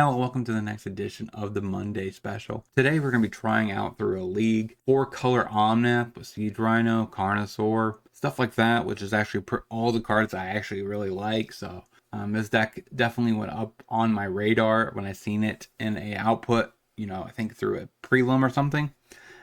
Hello, welcome to the next edition of the Monday Special. Today we're going to be trying out through a league 4-color Omnath with Siege Rhino, Carnosaur, stuff like that, which is actually all the cards I actually really like. So this deck definitely went up on my radar when I seen it in a output, I think through a prelim or something.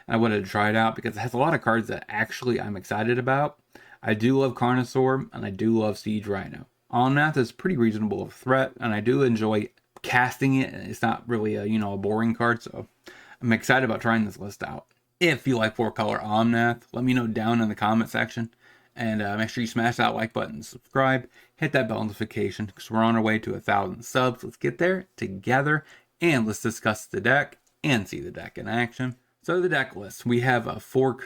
I wanted to try it out because it has a lot of cards that actually I'm excited about. I do love Carnosaur and I do love Siege Rhino. Omnath is pretty reasonable of threat, and I do enjoy casting it. It's not really a boring card, so I'm excited about trying this list out. If you like 4-color Omnath, let me know down in the comment section, and make sure you smash that like button, subscribe, hit that bell notification, because we're on our way to 1,000 subs. Let's get there together, and let's discuss the deck and see the deck in action. So the deck list, we have a 4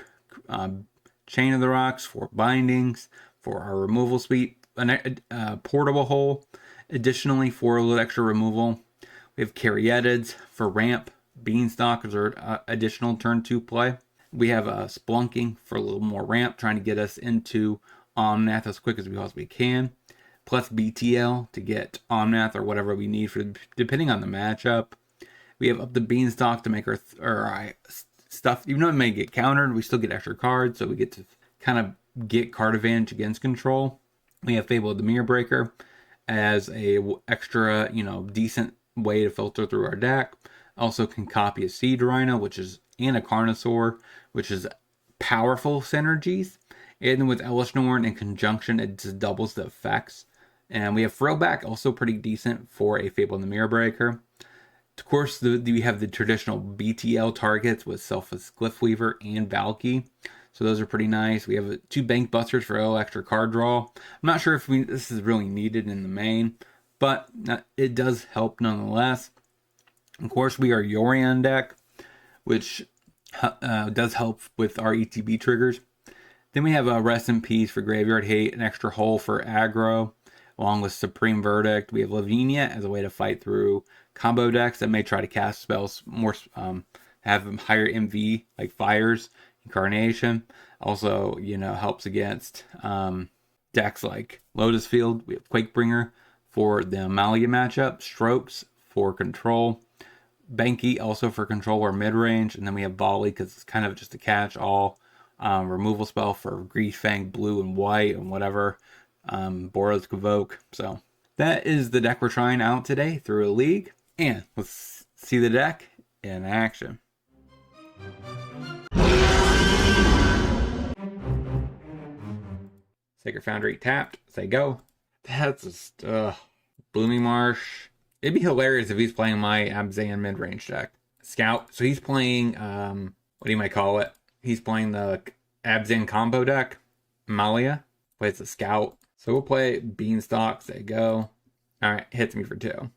Chain of the Rocks, 4 bindings for our removal speed, a portable hole. Additionally, for a little extra removal, we have Caryatids for ramp, Beanstalk as our additional turn 2 play. We have Splunking for a little more ramp, trying to get us into Omnath as quick as we possibly can. Plus BTL to get Omnath or whatever we need for depending on the matchup. We have up the Beanstalk to make our stuff, even though it may get countered, we still get extra cards, so we get to kind of get card advantage against control. We have Fable of the Mirror Breaker as a extra, decent way to filter through our deck. Also can copy a Siege Rhino, and a Carnosaur, which is powerful synergies. And then with Elish Norn in conjunction, it just doubles the effects. And we have Throwback, also pretty decent for a Fable of the Mirror Breaker. Of course, we have the traditional BTL targets with Selfless Glyphweaver and Valky. So those are pretty nice. We have 2 Bank Busters for a little extra card draw. I'm not sure if this is really needed in the main, but it does help nonetheless. Of course, we are Yorion deck, which does help with our ETB triggers. Then we have a Rest in Peace for Graveyard Hate, an extra hole for aggro, along with Supreme Verdict. We have Lavinia as a way to fight through combo decks that may try to cast spells more, have higher MV, like Fires, Incarnation. Also, helps against decks like Lotus Field. We have Quakebringer for the Amalia matchup, Strokes for control, Banky also for control or mid-range, and then we have Volley because it's kind of just a catch-all removal spell for Grease Fang, blue and white, and whatever Boros Convoke. So that is the deck we're trying out today through a league, and let's see the deck in action. Sacred Foundry tapped. Say go. That's just Blooming Marsh. It'd be hilarious if he's playing my Abzan mid-range deck. Scout. So he's playing what do you might call it? He's playing the Abzan combo deck. Malia plays the Scout. So we'll play Beanstalk. Say go. Alright, hits me for 2.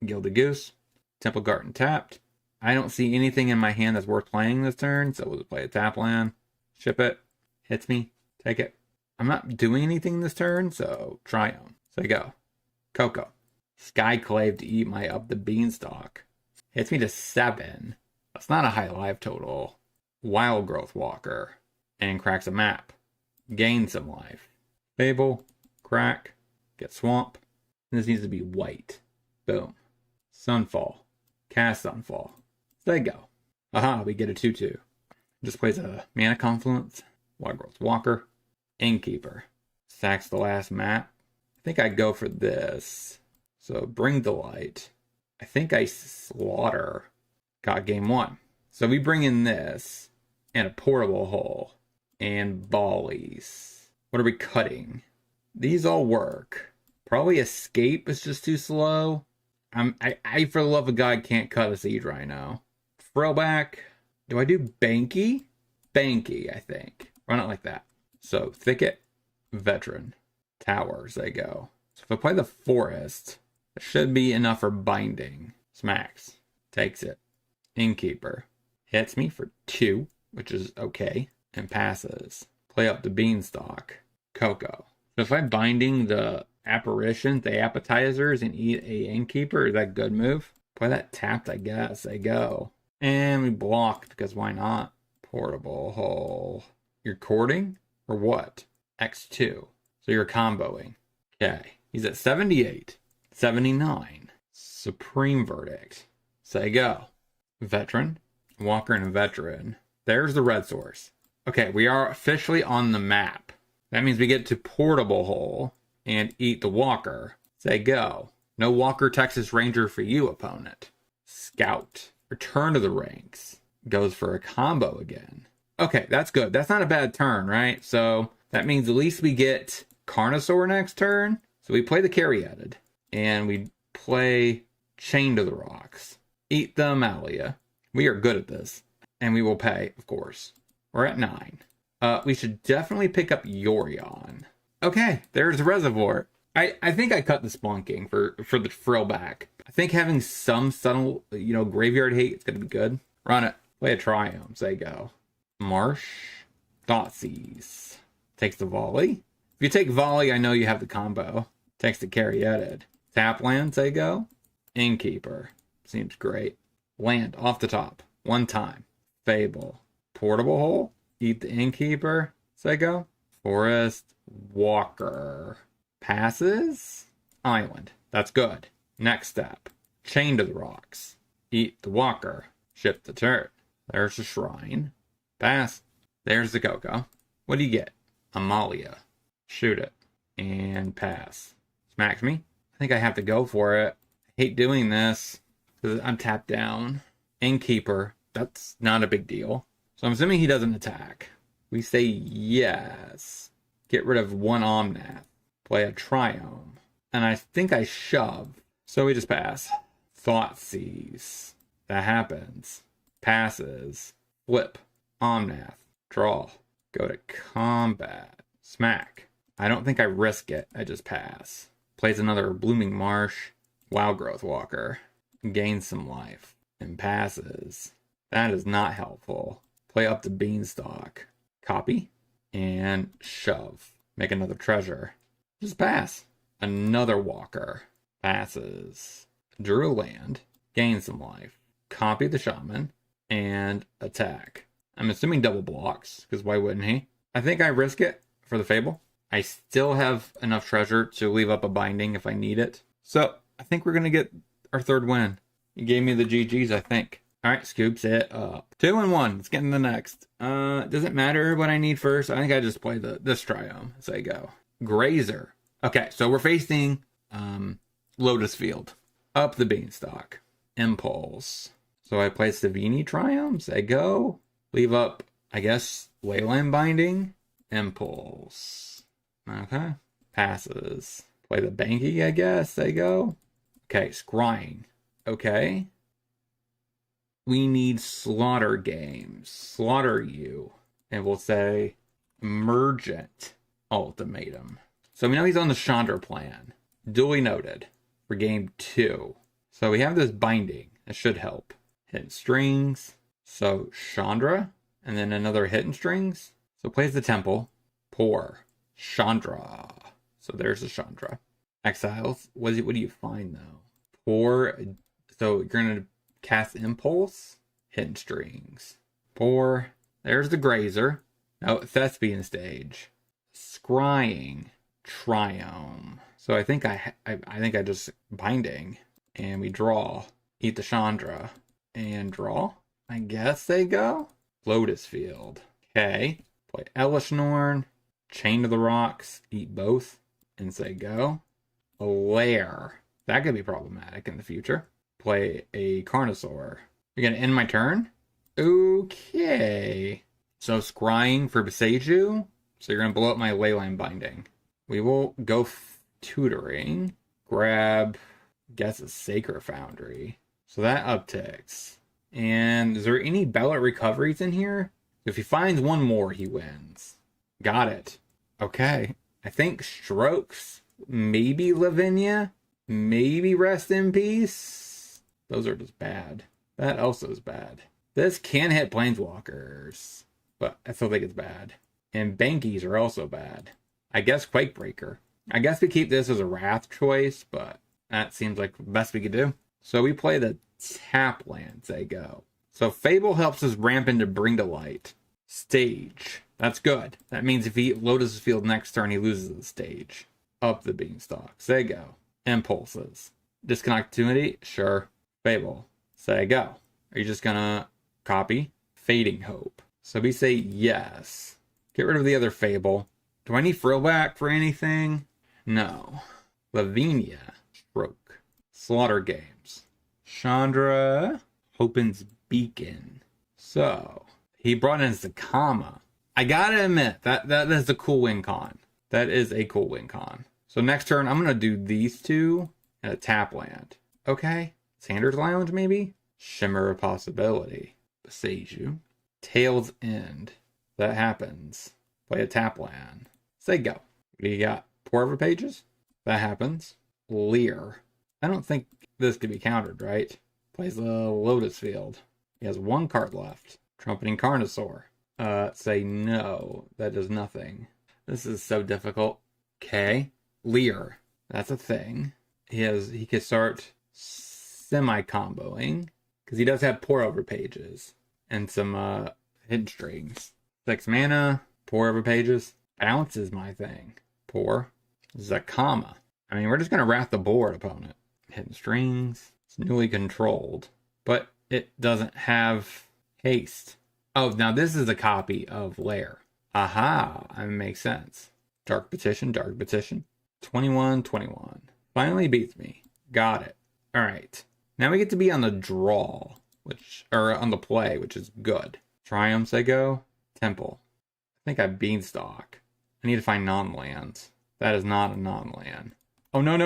Gilded Goose. Temple Garden tapped. I don't see anything in my hand that's worth playing this turn, so we'll play a tap land. Ship it. Hits me. Take it. I'm not doing anything this turn, so try them. So go. Coco. Skyclave to eat my up the Beanstalk. Hits me to 7. That's not a high life total. Wild Growth Walker. And cracks a map. Gain some life. Fable. Crack. Get Swamp. And this needs to be white. Boom. Sunfall. Cast Sunfall. There you go. Aha, we get a 2/2. Just plays a Mana Confluence. Wild Growth Walker. Innkeeper. Sacks the last map. I think I go for this. So Bring the Light. I think I slaughter. Got game 1. So we bring in this. And a portable hole. And Bollies. What are we cutting? These all work. Probably Escape is just too slow. I for the love of God can't cut a Siege Rhino. Throwback. Do I do Banky? Banky, I think. Run it like that. So, Thicket, Veteran, Towers, they go. So if I play the Forest, it should be enough for binding. Smacks. Takes it. Innkeeper. Hits me for 2, which is okay. And passes. Play up the Beanstalk. Coco. So if I'm binding the Apparitions, the Appetizers, and eat a Innkeeper, is that a good move? Play that tapped, I guess. They go. And we block, because why not? Portable hole. You're courting? Or what? X2. So you're comboing. Okay. He's at 78. 79. Supreme Verdict. Say go. Veteran. Walker and a veteran. There's the red source. Okay, we are officially on the map. That means we get to Portable Hole and eat the Walker. Say go. No Walker Texas Ranger for you, opponent. Scout. Return to the ranks. Goes for a combo again. Okay, that's good. That's not a bad turn, right? So that means at least we get Carnosaur next turn. So we play the Caryatid. And we play Chain to the Rocks. Eat the Amalia. We are good at this. And we will pay, of course. We're at 9. We should definitely pick up Yorion. Okay, there's the Reservoir. I think I cut the Splunking for the frill back. I think having some subtle, graveyard hate is going to be good. Run it. Play a Triumph. Say go. Marsh. Thoughtseize. Takes the Volley. If you take Volley, I know you have the combo. Takes the Caryatid. Tap land. Say go. Innkeeper. Seems great. Land off the top. One time. Fable. Portable Hole. Eat the Innkeeper. Say go. Forest. Walker. Passes. Island. That's good. Next step. Chain to the Rocks. Eat the Walker. Shift the turret. There's the Shrine. Pass. There's the Coco. What do you get? Amalia. Shoot it. And pass. Smacks me. I think I have to go for it. I hate doing this because I'm tapped down. Innkeeper. That's not a big deal. So I'm assuming he doesn't attack. We say yes. Get rid of one Omnath. Play a Triome. And I think I shove. So we just pass. Thoughtseize. That happens. Passes. Flip. Omnath. Draw. Go to combat. Smack. I don't think I risk it. I just pass. Plays another Blooming Marsh. Wild Growth Walker. Gains some life. And passes. That is not helpful. Play up to Beanstalk. Copy. And shove. Make another treasure. Just pass. Another Walker. Passes. Drew a land. Gain some life. Copy the Shaman. And attack. I'm assuming double blocks, because why wouldn't he? I think I risk it for the Fable. I still have enough treasure to leave up a binding if I need it. So, I think we're going to get our third win. You gave me the GGs, I think. Alright, scoops it up. 2-1. Let's get in the next. Does it matter what I need first? I think I just play this Triome as I go. Grazer. Okay, so we're facing Lotus Field. Up the Beanstalk. Impulse. So I play Savini Triumphs. I go. Leave up, I guess, Leyline Binding. Impulse. Okay. Passes. Play the Banky, I guess. I go. Okay, Scrying. Okay. We need Slaughter Games. Slaughter you. And we'll say Emergent Ultimatum. So we know he's on the Chandra plan. Duly noted for game 2. So we have this binding. That should help. Hidden Strings. So Chandra. And then another Hidden Strings. So plays the Temple. Pour. Chandra. So there's the Chandra. Exiles. What do you find though? Pour. So you're going to cast Impulse. Hidden Strings. Pour. There's the Grazer. No, Thespian Stage. Scrying. Triome. So I think I just binding. And we draw. Eat the Chandra. And draw. I guess they go. Lotus Field. Okay. Play Elishnorn. Chain to the Rocks. Eat both. And say go. A Lair. That could be problematic in the future. Play a Carnosaur. You're going to end my turn? Okay. So scrying for Beseiju. So you're going to blow up my Leyline Binding. We will go tutoring. Grab, guess a Sacred Foundry. So that upticks. And is there any ballot recoveries in here? If he finds one more, he wins. Got it. Okay. I think Strokes. Maybe Lavinia. Maybe Rest in Peace. Those are just bad. That also is bad. This can hit Planeswalkers. But I still think it's bad. And Bankies are also bad. I guess Quakebreaker. I guess we keep this as a Wrath choice, but that seems like the best we could do. So we play the tap lands, they go. So Fable helps us ramp into Bring to Light. Stage. That's good. That means if he Lotus Field next turn, he loses the stage. Up the Beanstalk. They go. Impulses. Disconnectivity? Sure. Fable. Say go. Are you just gonna copy? Fading Hope. So we say yes. Get rid of the other Fable. Do I need Frillback for anything? No. Lavinia. Stroke. Slaughter Games. Chandra. Hopen's Beacon. So, he brought in Zakama. I gotta admit, that is a cool win con. That is a cool win con. So next turn, I'm gonna do these two and a tap land. Okay. Sanders Lounge, maybe? Shimmer of Possibility. Beseiju. Tail's End. That happens. Play a tap land. Say go. What do you got? Pour over pages? That happens. Leer. I don't think this could be countered, right? Plays a Lotus Field. He has one card left. Trumpeting Carnosaur. Say no. That does nothing. This is so difficult. Okay. Leer. That's a thing. He could start semi-comboing. Because he does have pour over pages. And some hidden strings. 6 mana. Pour over pages. Bounce is my thing. Pour. Zakama. I mean, we're just going to wrap the board, opponent. Hidden strings. It's newly controlled. But it doesn't have haste. Oh, now this is a copy of Lair. Aha. That makes sense. Dark Petition. 21. Finally beats me. Got it. Alright. Now we get to be on the draw. Or on the play, which is good. Triumph, say go. Temple. I think I have Beanstalk. I need to find non-lands. That is not a non-land. Oh, no.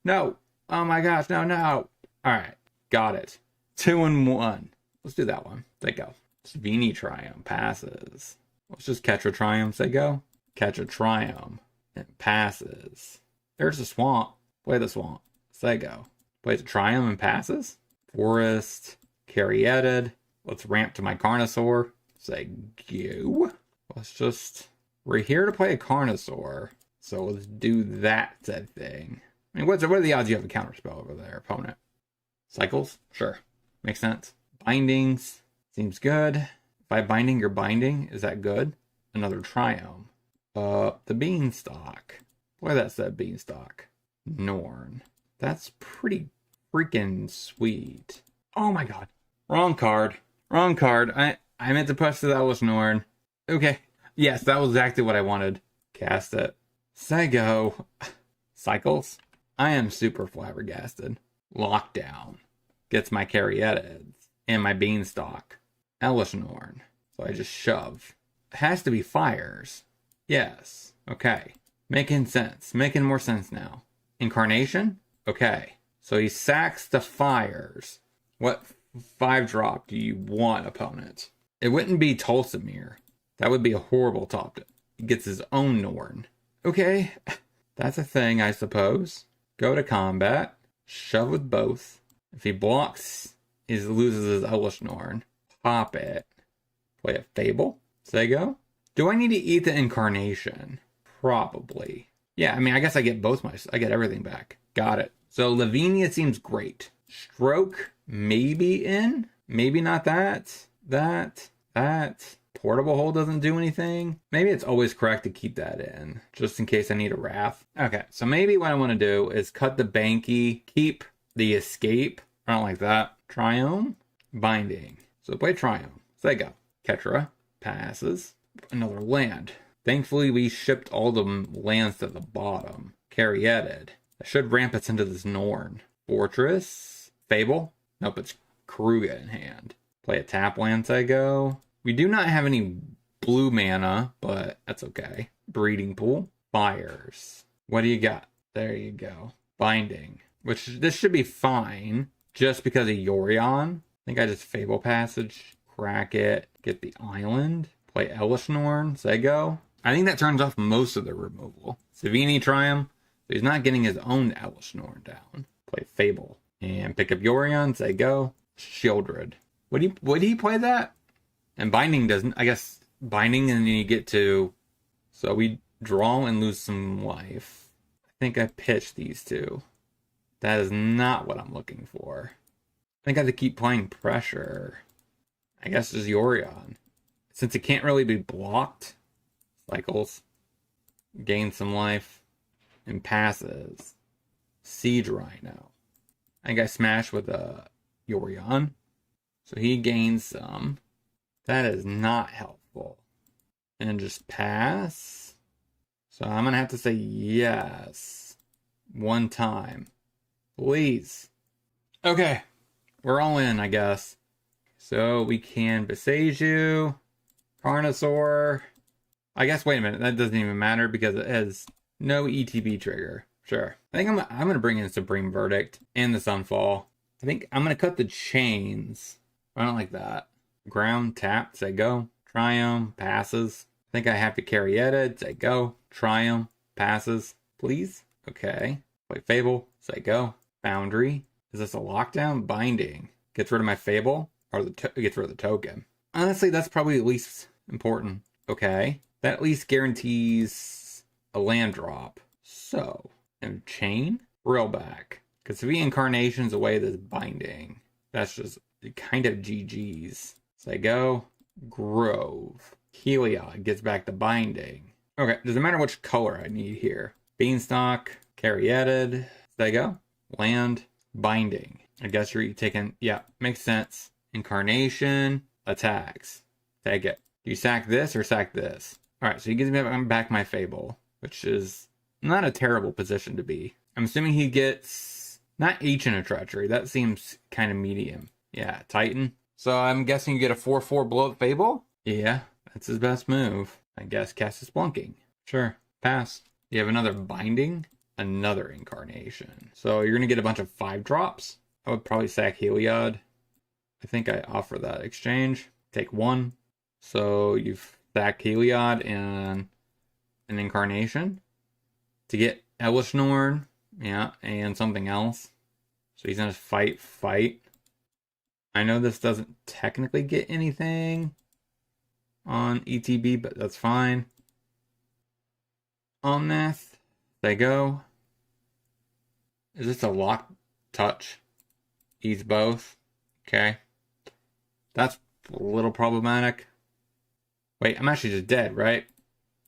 No. Oh my gosh, no. Alright. Got it. 2 and 1. Let's do that one. Say go. Svini Triumph passes. Let's just catch a Triumph, say go. Catch a Triumph. It passes. There's a swamp. Play the swamp. Say go. Plays a Triumph and passes. Forest. Caryatid. Let's ramp to my Carnosaur. Say go. We're here to play a Carnosaur. So let's do that said thing. I mean, what are the odds you have a counterspell over there, opponent? Cycles? Sure. Makes sense. Bindings. Seems good. If I binding, you're binding. Is that good? Another Triumph. The Beanstalk. Boy, that said Beanstalk. Norn. That's pretty freaking sweet. Oh my god. Wrong card. I meant to push the Elvish Norn. Okay. Yes, that was exactly what I wanted. Cast it. Say go. Cycles. I am super flabbergasted. Lockdown. Gets my Caryatids. And my Beanstalk. Elvish Norn. So I just shove. It has to be fires. Yes. Okay. Making sense. Making more sense now. Incarnation? Okay. So he sacks the fires. What 5-drop do you want, opponent? It wouldn't be Tulsamir. That would be a horrible top. He gets his own Norn. Okay. That's a thing, I suppose. Go to combat. Shove with both. If he blocks, he loses his Elvish Norn. Pop it. Play a Fable. Say go. Do I need to eat the Incarnation? Probably. Yeah, I mean, I guess I get I get everything back. Got it. So Lavinia seems great. Stroke, maybe in. Maybe not that. That. Portable Hole doesn't do anything. Maybe it's always correct to keep that in, just in case I need a Wrath. Okay, so maybe what I want to do is cut the Banky, keep the Escape. I don't like that. Triumph, Binding. So play Triumph. Say go. Ketra, passes. Another land. Thankfully, we shipped all the lands to the bottom. Caryatid. I should ramp us into this Norn. Fortress. Fable. Nope, it's Karuga in hand. Play a tap land, say go. We do not have any blue mana, but that's okay. Breeding Pool. Fires. What do you got? There you go. Binding. Which, this should be fine. Just because of Yorion. I think I just Fable Passage. Crack it. Get the island. Play Elvish Norn. Say go. I think that turns off most of the removal. Savini Triumph. So he's not getting his own Elvish Norn down. Play Fable. And pick up Yorion. Say go. Shieldred. Would he play that? And Binding doesn't. I guess Binding and then you get to... So we draw and lose some life. I think I pitched these two. That is not what I'm looking for. I think I have to keep playing pressure. I guess it's Yorion. Since it can't really be blocked, cycles, gain some life, and passes. Siege Rhino. I think I smashed with a Yorion. So he gains some. That is not helpful. And just pass. So I'm going to have to say yes. One time. Please. Okay. We're all in, I guess. So we can Beseiju, Carnosaur. I guess, wait a minute. That doesn't even matter because it has no ETB trigger. Sure. I think I'm going to bring in Supreme Verdict and the Sunfall. I think I'm going to cut the chains. I don't like that. Ground, tap, say go. Triumph, passes. I think I have to carry Edit, say go. Triumph, passes. Please. Okay. Play Fable, say go. Foundry. Is this a lockdown? Binding. Gets rid of my Fable, or gets rid of the token. Honestly, that's probably the least important. Okay. That at least guarantees a land drop. So, and chain? Real back. Because if he incarnations away this binding, that's just kind of GG's. Say go. Grove. Heliod gets back the binding. Okay, doesn't matter which color I need here. Beanstalk, Caryatid. Say go. Land, binding. I guess you're taking, yeah, makes sense. Incarnation, attacks. Take it. Do you sack this or sack this? Alright, so he gives me back my Fable, which is not a terrible position to be. I'm assuming he gets, not Ancient of Treachery. That seems kind of medium. Yeah, Titan. So I'm guessing you get a 4/4 blow up Fable? Yeah, that's his best move. I guess cast is Splunking. Sure, pass. You have another binding, another incarnation. So you're going to get a bunch of 5-drops. I would probably sack Heliod. I think I offer that exchange. Take 1. So you've sacked Heliod and an incarnation to get Elishnorn, yeah, and something else. So he's going to fight. I know this doesn't technically get anything on ETB, but that's fine. Omnath, they go. Is this a lock touch? Eats both. Okay. That's a little problematic. Wait, I'm actually just dead, right?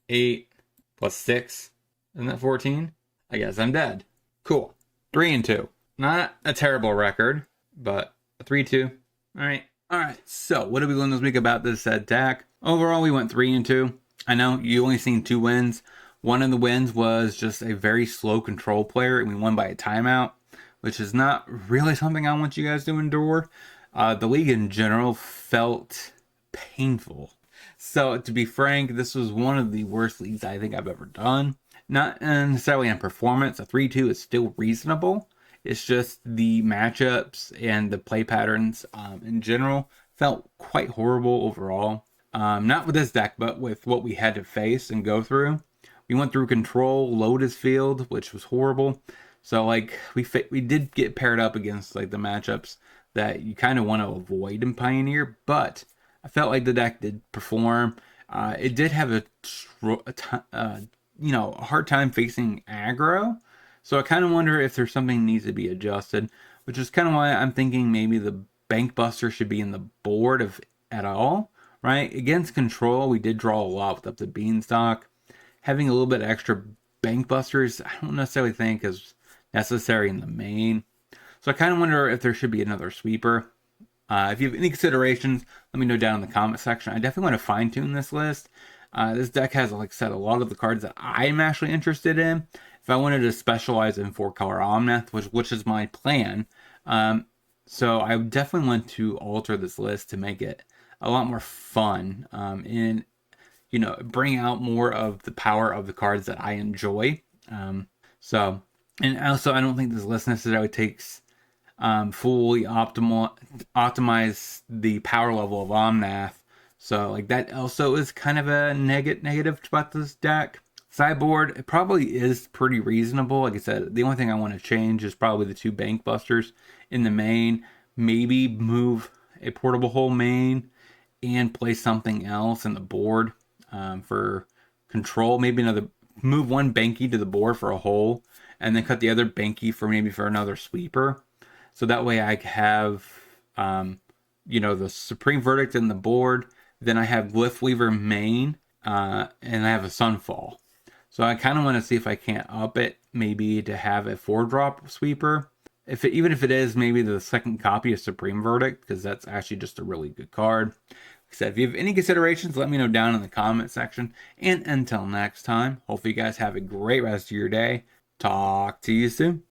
8 plus 6. Isn't that 14? I guess I'm dead. Cool. 3-2. Not a terrible record, but a 3-2. Alright. Alright, so what did we learn this week about this deck? Overall, we went 3-2. I know you only seen 2 wins. One of the wins was just a very slow control player, and we won by a timeout, which is not really something I want you guys to endure. The league in general felt painful. So, to be frank, this was one of the worst leagues I think I've ever done. Not necessarily in performance. A 3-2 is still reasonable. It's just the matchups and the play patterns in general felt quite horrible overall. Not with this deck, but with what we had to face and go through. We went through Control, Lotus Field, which was horrible. So, like, we did get paired up against, like, the matchups that you kind of want to avoid in Pioneer, but I felt like the deck did perform. It did have a hard time facing aggro, so I kind of wonder if there's something that needs to be adjusted, which is kind of why I'm thinking maybe the Bank Buster should be in the board if at all, right? Against Control, we did draw a lot with up to Beanstalk. Having a little bit extra Bank Busters, I don't necessarily think is necessary in the main. So I kind of wonder if there should be another sweeper. If you have any considerations, let me know down in the comment section. I definitely want to fine tune this list. This deck has, like I said, a lot of the cards that I'm actually interested in. If I wanted to specialize in 4-color Omnath, which is my plan, so I would definitely want to alter this list to make it a lot more fun and bring out more of the power of the cards that I enjoy. And also, I don't think this list necessarily takes fully optimize the power level of Omnath. So, like, that also is kind of a negative about this deck. Sideboard, it probably is pretty reasonable. Like I said, the only thing I want to change is probably the 2 Bank Busters in the main. Maybe move a Portable Hole main and play something else in the board for Control. Maybe move 1 Banky to the board for a hole, and then cut the other Banky for another sweeper. So that way I have, the Supreme Verdict in the board. Then I have Glyph Weaver main, and I have a Sunfall. So I kind of want to see if I can't up it, maybe to have a 4-drop sweeper. Even if it is maybe the second copy of Supreme Verdict, because that's actually just a really good card. Like I said, if you have any considerations, let me know down in the comment section. And until next time, hopefully you guys have a great rest of your day. Talk to you soon.